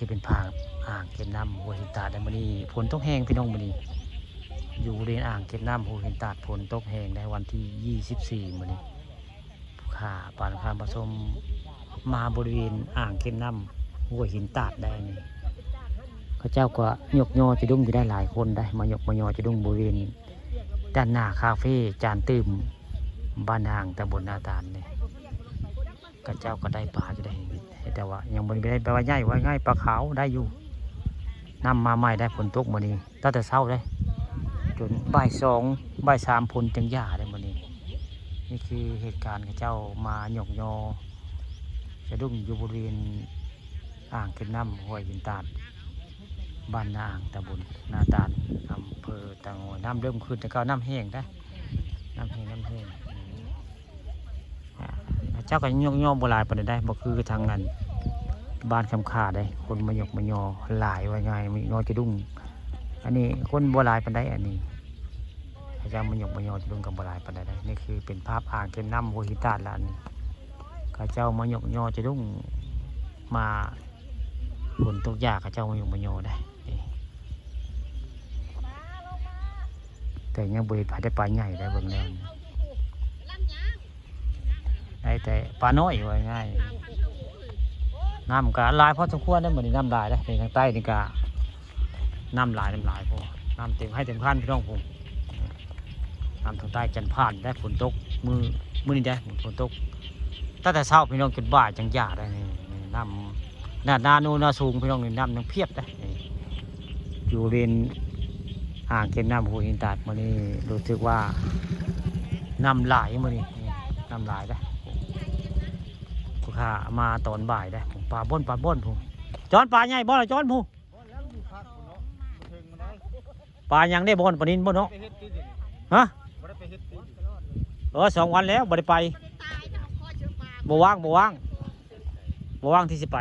ที่เป็นภาคอ่างเก็บน้ำหัวหินตาดในมื้อนี้ฝนตกแห้งพี่น้องมื้อนี้อยู่บริเวณอ่างเก็บน้ำหัวหินตาดฝนตกแห้งในวันที่24มื้อนี้ข้าปานข้ามผสมมาบริเวณอ่างเก็บน้ำหัวหินตาดได้นี่เขาเจ้าก็ยกยอจะดุ้งอยู่ได้หลายคนได้มายกมายอจะดุ้งบริเวณด้านหน้าคาเฟ่จานตื้มบ้านห่างตำบลนาตาลนี่เขาเจ้าก็ได้ปลาจะได้แต่ว่ายังไม่ได้แปลว่าง่ายว่าง่ายปลาขาวได้อยู่นำมาใหม่ได้ฝนตกมื้อนี้ตั้งแต่เช้าได้จนบ่ายสองบ่ายสามฝนจังหย่าได้มื้อนี้นี่คือเหตุการณ์เขาเจ้ามาหยกยอจะดุ้งอยู่บริเวณอ่างเก็บน้ำห้วยหินตาดบ้านนาอ่างตำบลนาตาลอำเภอตะโงยน้ำเริ่มขึ้นแต่ก็น้ำแห้งได้น้ำแห้งเจ้าก็ยกยอโบราณไปได้บ่คือทางนั้นบ้านคำขาได้คนมายกมายอหลายว่าไงมีน้อยจะดุ้งอันนี้คนโบราณไปได้อันนี้พระเจ้ามายกมายอจะดุ้งกับโบราณไปได้นี่คือเป็นภาพอ่างเก็บน้ำหัวหินตาดแล้วนี่ข้าเจ้ามายกยอจะดุ้งมาฝนตกยากข้าเจ้ามายกมายอได้แต่ยังบริพาได้ปลาใหญ่ได้เบิ่งแล้วได้แต่ปลาน้อยว่าง่ายน้ำกะลายพอสมควรได้เหมือนน้ำลายได้ในทางใต้นี่กะน้ำลายพอน้ำเต็มให้เต็มขั้นพี่น้องผมน้ำทางใต้จันผ่านได้ฝนตกมือนี่ได้ฝนตกตั้งแต่เช้าพี่น้องจนบ่ายจังหยาได้น้ำนาโนนาสูงพี่น้องนี่น้ำยังเพียบได้อยู่เรียนอ่างเก็บน้ำหัวหินตาดมานี่รู้สึกว่าน้ำไหลมานี่น้ำไหลได้ข้ามาตอนบ่ายได้ปลาบ่นผมจอนปลาใหญ่บ่อนจอนผู้ปลายังได้บ่อนปลานินบ่เนาะฮะ2 วันแล้วบ่ได้ไปบ่ว่างที่สิไป